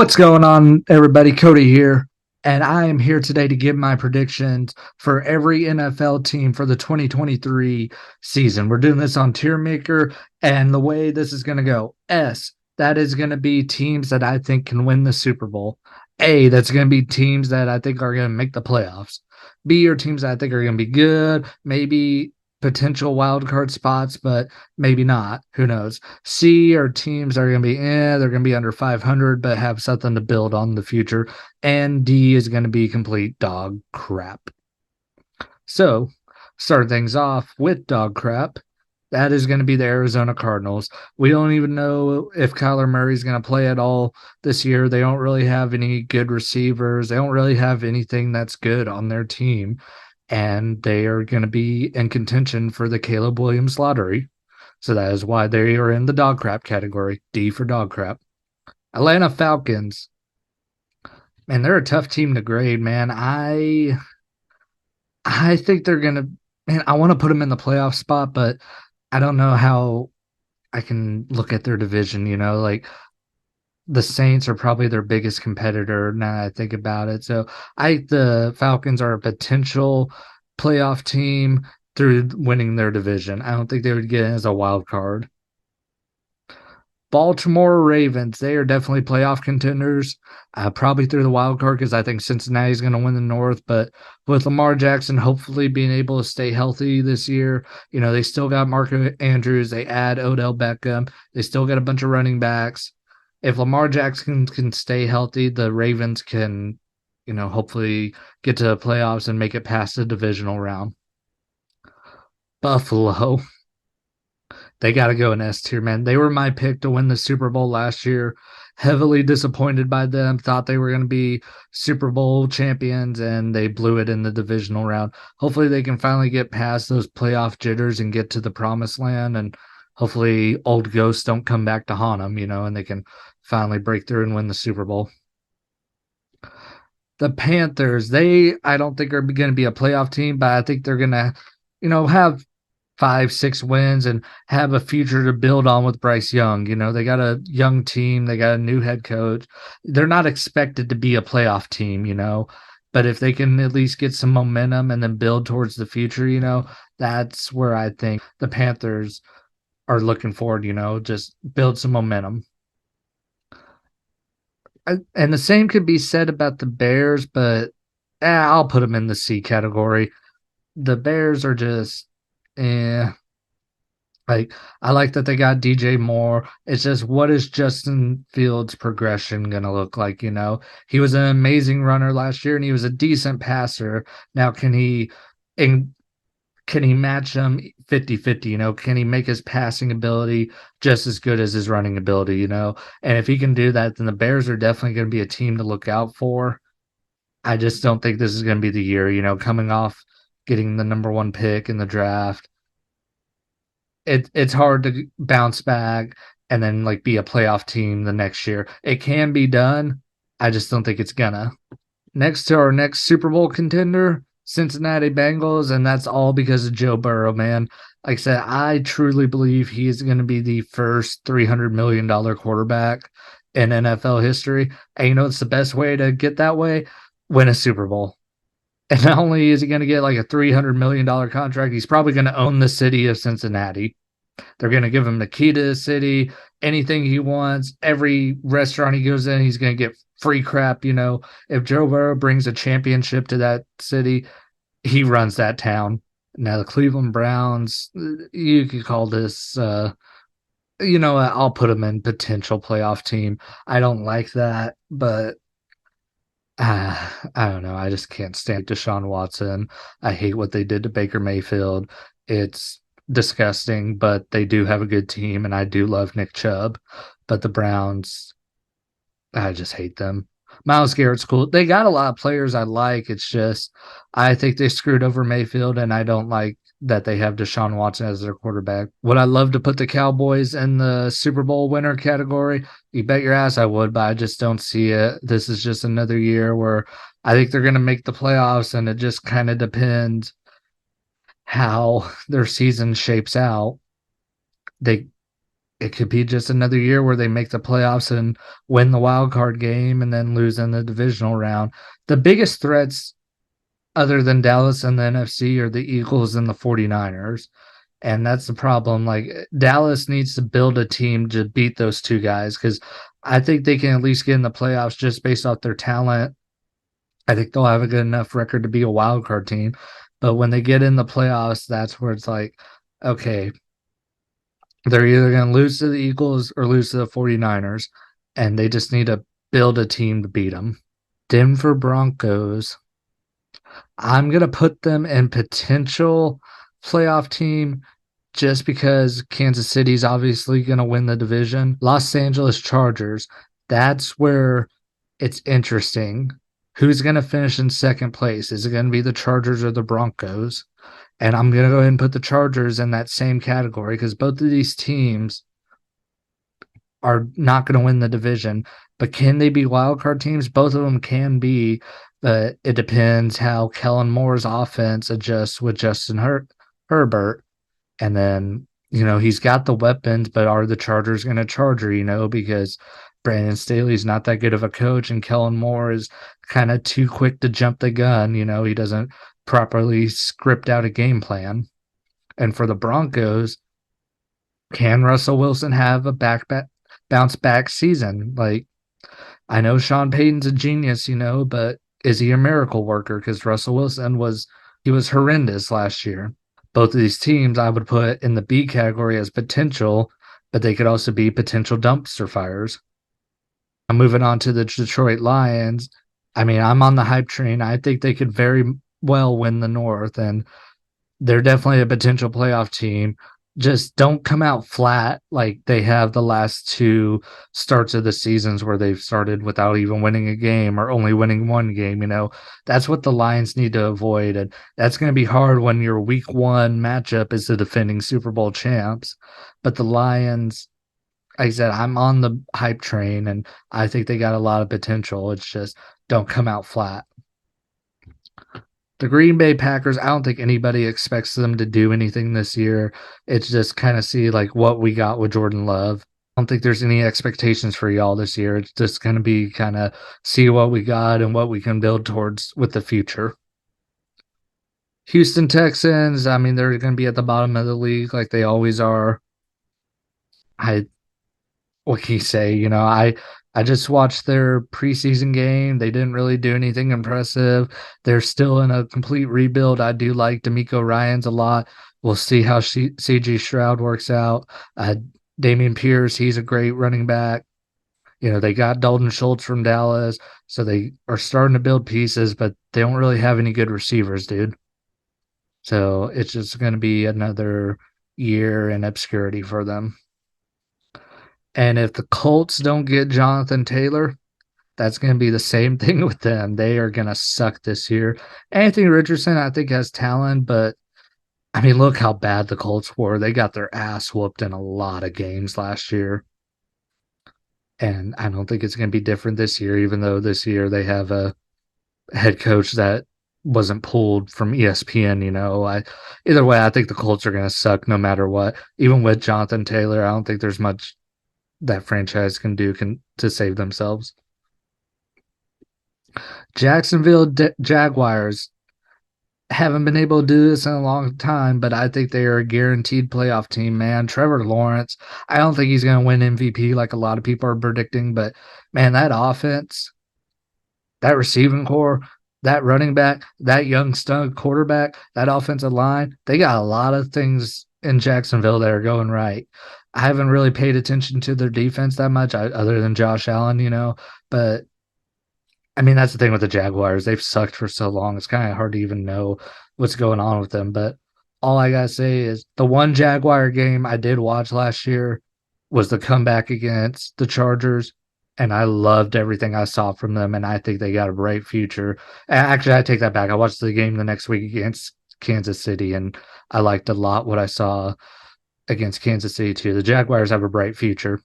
What's going on, everybody? Cody here, and I am here today to give my predictions for every NFL team for the 2023 season. We're doing this on Tier Maker, and the way this is going to go: S, that is going to be teams that I think can win the Super Bowl. A, that's going to be teams that I think are going to make the playoffs. B, are teams that I think are going to be good, maybe potential wild card spots, but maybe not. Who knows? C are teams that are going to be, they're going to be under 500, but have something to build on in the future. And D is going to be complete dog crap. So, start things off with dog crap. That is going to be the Arizona Cardinals. We don't even know if Kyler Murray is going to play at all this year. They don't really have any good receivers. They don't really have anything that's good on their team. And they are going to be in contention for the Caleb Williams lottery. So that is why they are in the dog crap category. D for dog crap. Atlanta Falcons. Man, they're a tough team to grade, man. I think they're gonna, man, I want to put them in the playoff spot, but I don't know how I can look at their division, like the Saints are probably their biggest competitor now that I think about it. So I think the Falcons are a potential playoff team through winning their division. I don't think they would get in as a wild card. Baltimore Ravens, they are definitely playoff contenders, probably through the wild card because I think Cincinnati's going to win the North. But with Lamar Jackson hopefully being able to stay healthy this year, they still got Mark Andrews. They add Odell Beckham. They still got a bunch of running backs. If Lamar Jackson can stay healthy, the Ravens can, hopefully get to the playoffs and make it past the divisional round. Buffalo. They got to go in S tier, man. They were my pick to win the Super Bowl last year. Heavily disappointed by them. Thought they were going to be Super Bowl champions, and they blew it in the divisional round. Hopefully, they can finally get past those playoff jitters and get to the promised land. And hopefully, old ghosts don't come back to haunt them, and they can finally break through and win the Super Bowl. The Panthers, I don't think are going to be a playoff team, but I think they're going to, have 5, 6 wins and have a future to build on with Bryce Young. They got a young team, they got a new head coach. They're not expected to be a playoff team, but if they can at least get some momentum and then build towards the future, that's where I think the Panthers are looking forward, just build some momentum. And the same could be said about the Bears, but I'll put them in the C category. The Bears are just, eh. Like, I like that they got DJ Moore. It's just, what is Justin Fields' progression going to look like? He was an amazing runner last year and he was a decent passer. Now, and can he match him 50-50? Can he make his passing ability just as good as his running ability? And if he can do that, then the Bears are definitely going to be a team to look out for. I just don't think this is going to be the year, coming off getting the number 1 pick in the draft. It's hard to bounce back and then like be a playoff team the next year. It can be done. I just don't think it's gonna. Next to our next Super Bowl contender, Cincinnati Bengals, and that's all because of Joe Burrow, man. Like I said, I truly believe he is going to be the first $300 million quarterback in NFL history. And it's the best way to get that way? Win a Super Bowl. And not only is he going to get like a $300 million contract, he's probably going to own the city of Cincinnati. They're going to give him the key to the city, anything he wants. Every restaurant he goes in, he's going to get free crap. If Joe Burrow brings a championship to that city, he runs that town. Now, the Cleveland Browns, you could call this, I'll put them in potential playoff team. I don't like that, but I don't know. I just can't stand Deshaun Watson. I hate what they did to Baker Mayfield. It's disgusting, but they do have a good team, and I do love Nick Chubb. But the Browns, I just hate them. Myles Garrett's cool. They got a lot of players I like. It's just I think they screwed over Mayfield, and I don't like that they have Deshaun Watson as their quarterback. Would I love to put the Cowboys in the Super Bowl winner category? You bet your ass I would, but I just don't see it. This is just another year where I think they're going to make the playoffs, and it just kind of depends how their season shapes out. They it could be just another year where they make the playoffs and win the wild card game and then lose in the divisional round. The biggest threats other than Dallas and the NFC are the Eagles and the 49ers. And that's the problem. Like Dallas needs to build a team to beat those two guys because I think they can at least get in the playoffs just based off their talent. I think they'll have a good enough record to be a wild card team. But when they get in the playoffs, that's where it's like, okay, they're either going to lose to the Eagles or lose to the 49ers, and they just need to build a team to beat them. Denver Broncos, I'm going to put them in potential playoff team just because Kansas City's obviously going to win the division. Los Angeles Chargers, that's where it's interesting. Who's going to finish in second place? Is it going to be the Chargers or the Broncos? And I'm going to go ahead and put the Chargers in that same category because both of these teams are not going to win the division. But can they be wild card teams? Both of them can be, but it depends how Kellen Moore's offense adjusts with Herbert. And then, he's got the weapons, but are the Chargers going to charger, because Brandon Staley's not that good of a coach and Kellen Moore is kind of too quick to jump the gun. He doesn't properly script out a game plan. And for the Broncos, can Russell Wilson have a bounce back season? Like, I know Sean Payton's a genius, but is he a miracle worker? Because Russell Wilson was horrendous last year. Both of these teams I would put in the B category as potential, but they could also be potential dumpster fires. I'm moving on to the Detroit Lions. I mean, I'm on the hype train. I think they could very well win the North, and they're definitely a potential playoff team. Just don't come out flat like they have the last two starts of the seasons where they've started without even winning a game or only winning one game. That's what the Lions need to avoid. And that's going to be hard when your week one matchup is the defending Super Bowl champs. But the Lions, like I said, I'm on the hype train and I think they got a lot of potential. It's just don't come out flat. The Green Bay Packers, I don't think anybody expects them to do anything this year. It's just kind of see like what we got with Jordan Love. I don't think there's any expectations for y'all this year. It's just going to be kind of see what we got and what we can build towards with the future. Houston Texans, I mean, they're going to be at the bottom of the league like they always are. I what can you say? I just watched their preseason game. They didn't really do anything impressive. They're still in a complete rebuild. I do like D'Amico Ryans a lot. We'll see how CG Stroud works out. Damian Pierce, he's a great running back. They got Dalton Schultz from Dallas, so they are starting to build pieces, but they don't really have any good receivers, dude. So it's just going to be another year in obscurity for them. And if the Colts don't get Jonathan Taylor, that's going to be the same thing with them. They are going to suck this year. Anthony Richardson, I think, has talent, but I mean, look how bad the Colts were. They got their ass whooped in a lot of games last year. And I don't think it's going to be different this year, even though this year they have a head coach that wasn't pulled from ESPN. Either way, I think the Colts are going to suck no matter what. Even with Jonathan Taylor, I don't think there's much that franchise can do to save themselves. Jacksonville Jaguars haven't been able to do this in a long time, but I think they are a guaranteed playoff team, man. Trevor Lawrence, I don't think he's going to win MVP like a lot of people are predicting, but man, that offense, that receiving core, that running back, that young stud quarterback, that offensive line, they got a lot of things in Jacksonville that are going right. I haven't really paid attention to their defense that much, other than Josh Allen, but I mean, that's the thing with the Jaguars. They've sucked for so long. It's kind of hard to even know what's going on with them. But all I got to say is the one Jaguar game I did watch last year was the comeback against the Chargers. And I loved everything I saw from them. And I think they got a bright future. Actually, I take that back. I watched the game the next week against Kansas City, and I liked a lot what I saw against Kansas City, too. The Jaguars have a bright future.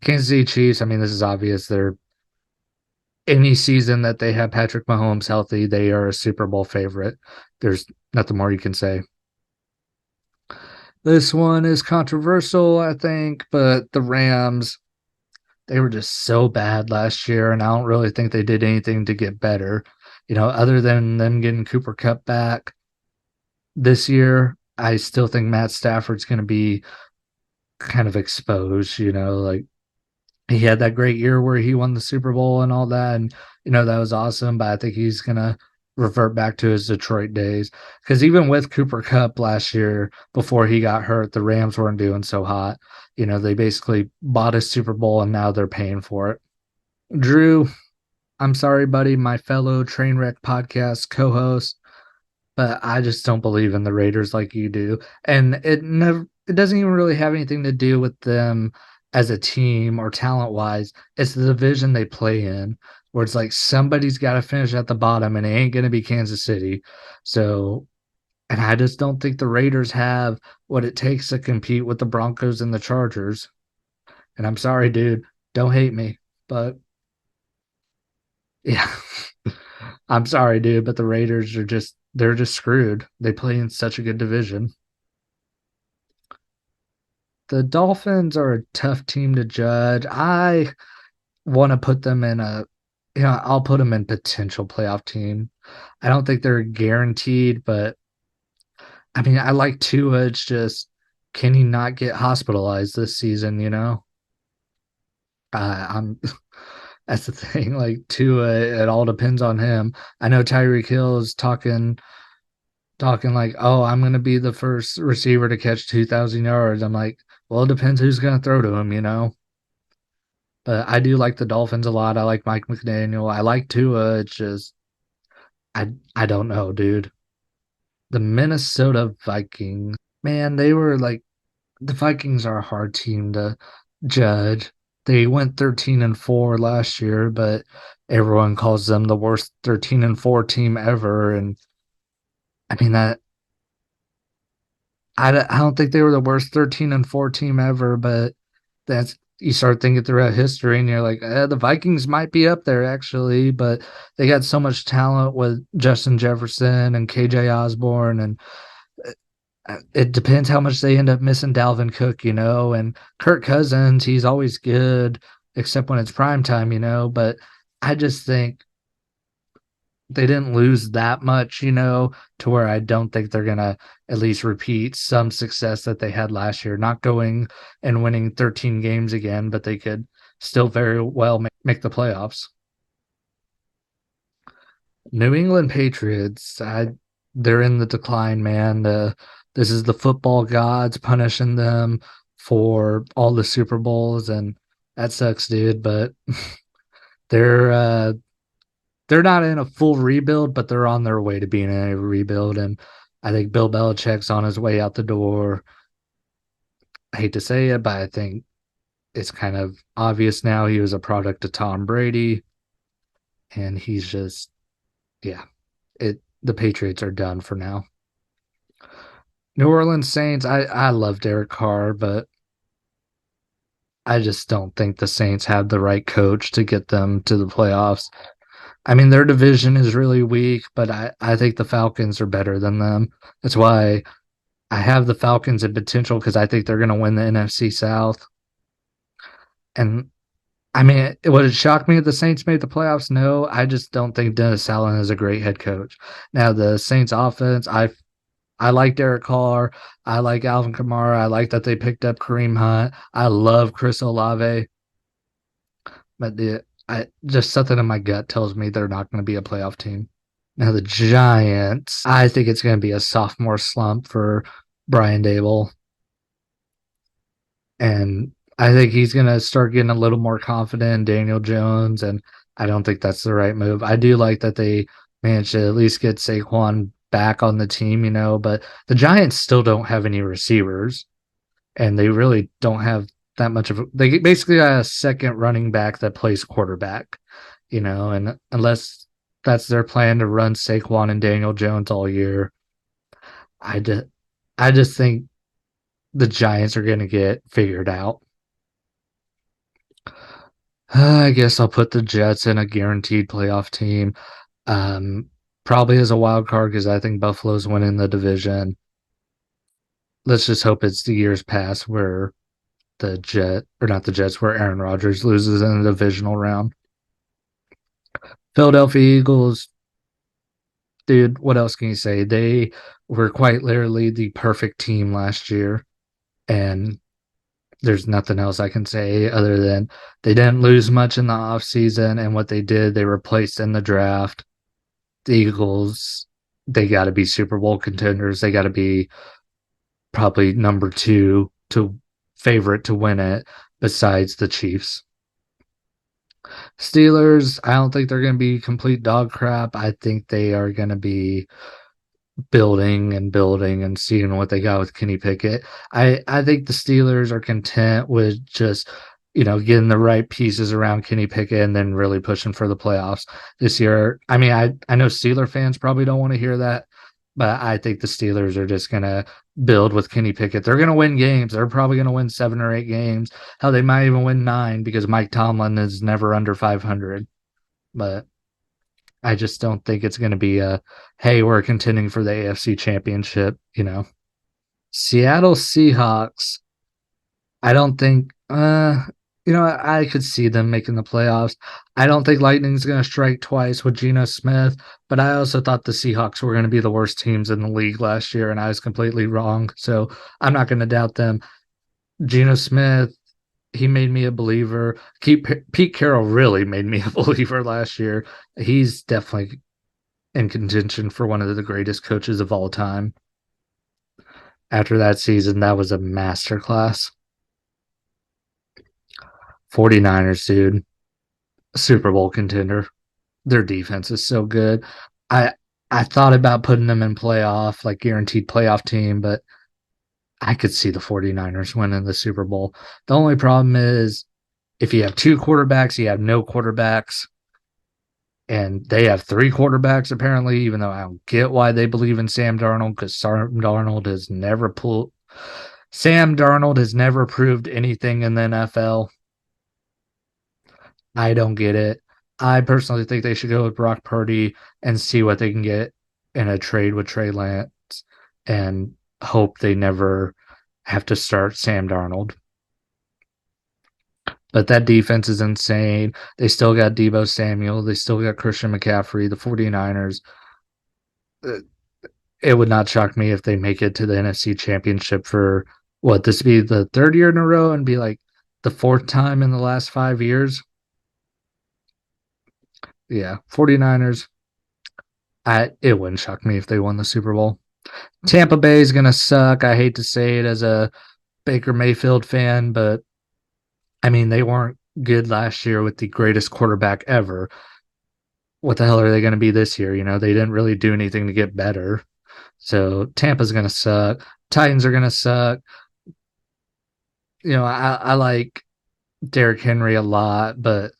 Kansas City Chiefs, I mean, this is obvious. They're any season that they have Patrick Mahomes healthy, they are a Super Bowl favorite. There's nothing more you can say. This one is controversial, I think, but the Rams, they were just so bad last year, and I don't really think they did anything to get better. Other than them getting Cooper Cup back this year, I still think Matt Stafford's going to be kind of exposed. Like he had that great year where he won the Super Bowl and all that, and that was awesome. But I think he's gonna revert back to his Detroit days because even with Cooper Cup last year, before he got hurt, the Rams weren't doing so hot. They basically bought a Super Bowl and now they're paying for it. Drew, I'm sorry, buddy, my fellow Trainwreck podcast co-host, but I just don't believe in the Raiders like you do. And it doesn't even really have anything to do with them as a team or talent wise. It's the division they play in, where it's like somebody's got to finish at the bottom and it ain't going to be Kansas City. So, and I just don't think the Raiders have what it takes to compete with the Broncos and the Chargers. And I'm sorry, dude, don't hate me, but yeah. I'm sorry, dude, but the Raiders are they're just screwed. They play in such a good division. The Dolphins are a tough team to judge. I want to put them in I'll put them in potential playoff team. I don't think they're guaranteed, but I mean, I like Tua. It's just, can he not get hospitalized this season? I'm that's the thing. Like Tua, it all depends on him. I know Tyreek Hill is talking like, oh, I'm going to be the first receiver to catch 2,000 yards. I'm like, well, it depends who's going to throw to him. But I do like the Dolphins a lot. I like Mike McDaniel. I like Tua. It's just, I don't know, dude. The Minnesota Vikings, man, they were like, the Vikings are a hard team to judge. They went 13-4 last year, but everyone calls them the worst 13-4 team ever. And I mean, I don't think they were the worst 13-4 team ever, but that's you start thinking throughout history and you're like, the Vikings might be up there actually, but they got so much talent with Justin Jefferson and KJ Osborne, and it depends how much they end up missing Dalvin Cook, and Kirk Cousins, he's always good, except when it's prime time, but I just think they didn't lose that much, to where I don't think they're gonna at least repeat some success that they had last year. Not going and winning 13 games again, but they could still very well make the playoffs. New England Patriots, they're in the decline, man. This is the football gods punishing them for all the Super Bowls, and that sucks, dude. But they're uh, they're not in a full rebuild, but they're on their way to being in a rebuild. And I think Bill Belichick's on his way out the door. I hate to say it, but I think it's kind of obvious now he was a product of Tom Brady, and he's just, yeah, the Patriots are done for now. New Orleans Saints, I love Derek Carr, but I just don't think the Saints have the right coach to get them to the playoffs. I mean, their division is really weak, but I think the Falcons are better than them. That's why I have the Falcons in potential because I think they're going to win the NFC South. And I mean, would it shock me if the Saints made the playoffs? No, I just don't think Dennis Allen is a great head coach. Now, the Saints offense, I like Derek Carr. I like Alvin Kamara. I like that they picked up Kareem Hunt. I love Chris Olave. But I just something in my gut tells me they're not going to be a playoff team. Now the Giants, I think it's going to be a sophomore slump for Brian Dable, and I think he's going to start getting a little more confident in Daniel Jones, and I don't think that's the right move. I do like that they managed to at least get Saquon back on the team, but the Giants still don't have any receivers, and they really don't have that much of they basically got a second running back that plays quarterback, and unless that's their plan to run Saquon and Daniel Jones all year, I just I just think the Giants are going to get figured out. I guess I'll put the Jets in a guaranteed playoff team. Um, Probably as a wild card because I think Buffalo's winning the division. let's just hope it's the years past where the Jet or not the Jets, where Aaron Rodgers loses in the divisional round. Philadelphia Eagles, dude, what else can you say? They were quite literally the perfect team last year, and there's nothing else I can say other than they didn't lose much in the offseason, and what they did, they replaced in the draft. The Eagles, they got to be Super Bowl contenders. They got to be probably number two to favorite to win it besides the Chiefs. Steelers, I don't think they're going to be complete dog crap. I think they are going to be building and seeing what they got with Kenny Pickett. I think the Steelers are content with just getting the right pieces around Kenny Pickett and then really pushing for the playoffs this year. I mean, I know Steeler fans probably don't want to hear that, but I think the Steelers are just gonna build with Kenny Pickett. They're gonna win games. They're probably gonna win 7 or 8 games. Hell, they might even win 9 because Mike Tomlin is never under 500. But I just don't think it's going to be a, hey, we're contending for the AFC championship. Seattle Seahawks, I don't think, I could see them making the playoffs. I don't think Lightning's going to strike twice with Geno Smith, but I also thought the Seahawks were going to be the worst teams in the league last year, and I was completely wrong. So I'm not going to doubt them. Geno Smith, he made me a believer. Pete Carroll really made me a believer last year. He's definitely in contention for one of the greatest coaches of all time. After that season, that was a masterclass. 49ers, dude, Super Bowl contender. Their defense is so good. I I thought about putting them in playoff, like guaranteed playoff team, but I could see the 49ers winning the Super Bowl. The only problem is if you have two quarterbacks, you have no quarterbacks. And they have three quarterbacks apparently, even though I don't get why they believe in Sam Darnold, because Sam Darnold has never proved anything in the NFL. I don't get it. I personally think they should go with Brock Purdy and see what they can get in a trade with Trey Lance and hope they never have to start Sam Darnold. But that defense is insane. They still got Deebo Samuel. They still got Christian McCaffrey. The 49ers, uh, it would not shock me if they make it to the NFC Championship for what, this be the third year in a row and be like the fourth time in the last 5 years. Yeah, 49ers, it wouldn't shock me if they won the Super Bowl. Tampa Bay is going to suck. I hate to say it as a Baker Mayfield fan, but I mean, they weren't good last year with the greatest quarterback ever. What the hell are they going to be this year? They didn't really do anything to get better. So Tampa's going to suck. Titans are going to suck. I like Derrick Henry a lot, but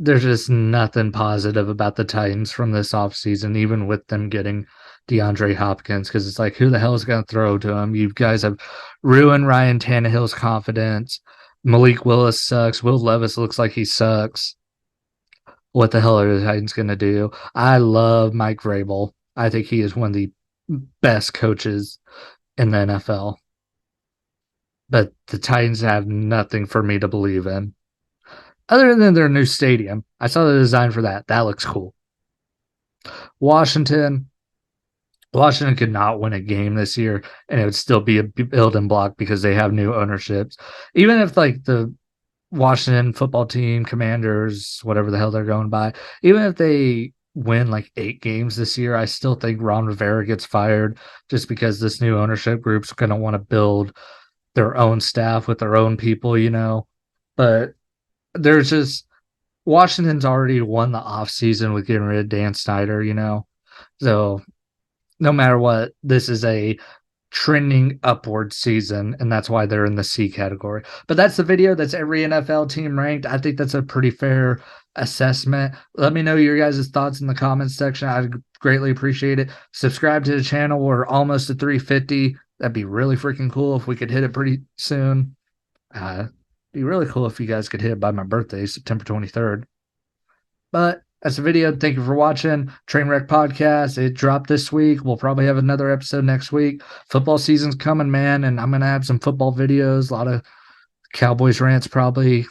there's just nothing positive about the Titans from this offseason, even with them getting DeAndre Hopkins, because it's like, who the hell is going to throw to him? You guys have ruined Ryan Tannehill's confidence. Malik Willis sucks. Will Levis looks like he sucks. What the hell are the Titans going to do? I love Mike Vrabel. I think he is one of the best coaches in the NFL. But the Titans have nothing for me to believe in. Other than their new stadium, I saw the design for that. That looks cool. Washington, Washington could not win a game this year, and it would still be a building block because they have new ownerships. Even if like the Washington football team, Commanders, whatever the hell they're going by, even if they win like 8 games this year, I still think Ron Rivera gets fired just because this new ownership group's going to want to build their own staff with their own people. But there's just Washington's already won the offseason with getting rid of Dan Snyder. So no matter what, this is a trending upward season, and that's why they're in the C category. But that's the video. That's every NFL team ranked. I think that's a pretty fair assessment. Let me know your guys' thoughts in the comments section. I'd greatly appreciate it. Subscribe to the channel. We're almost at 350. That'd be really freaking cool if we could hit it pretty soon. Be really cool if you guys could hit it by my birthday, September 23rd. But That's the video. Thank you for watching. Trainwreck Podcast. It dropped this week. We'll probably have another episode next week. Football season's coming, man, and I'm gonna have some football videos, a lot of Cowboys rants probably,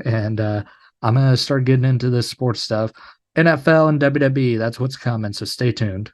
and I'm gonna start getting into this sports stuff. NFL and WWE. That's what's coming. So stay tuned.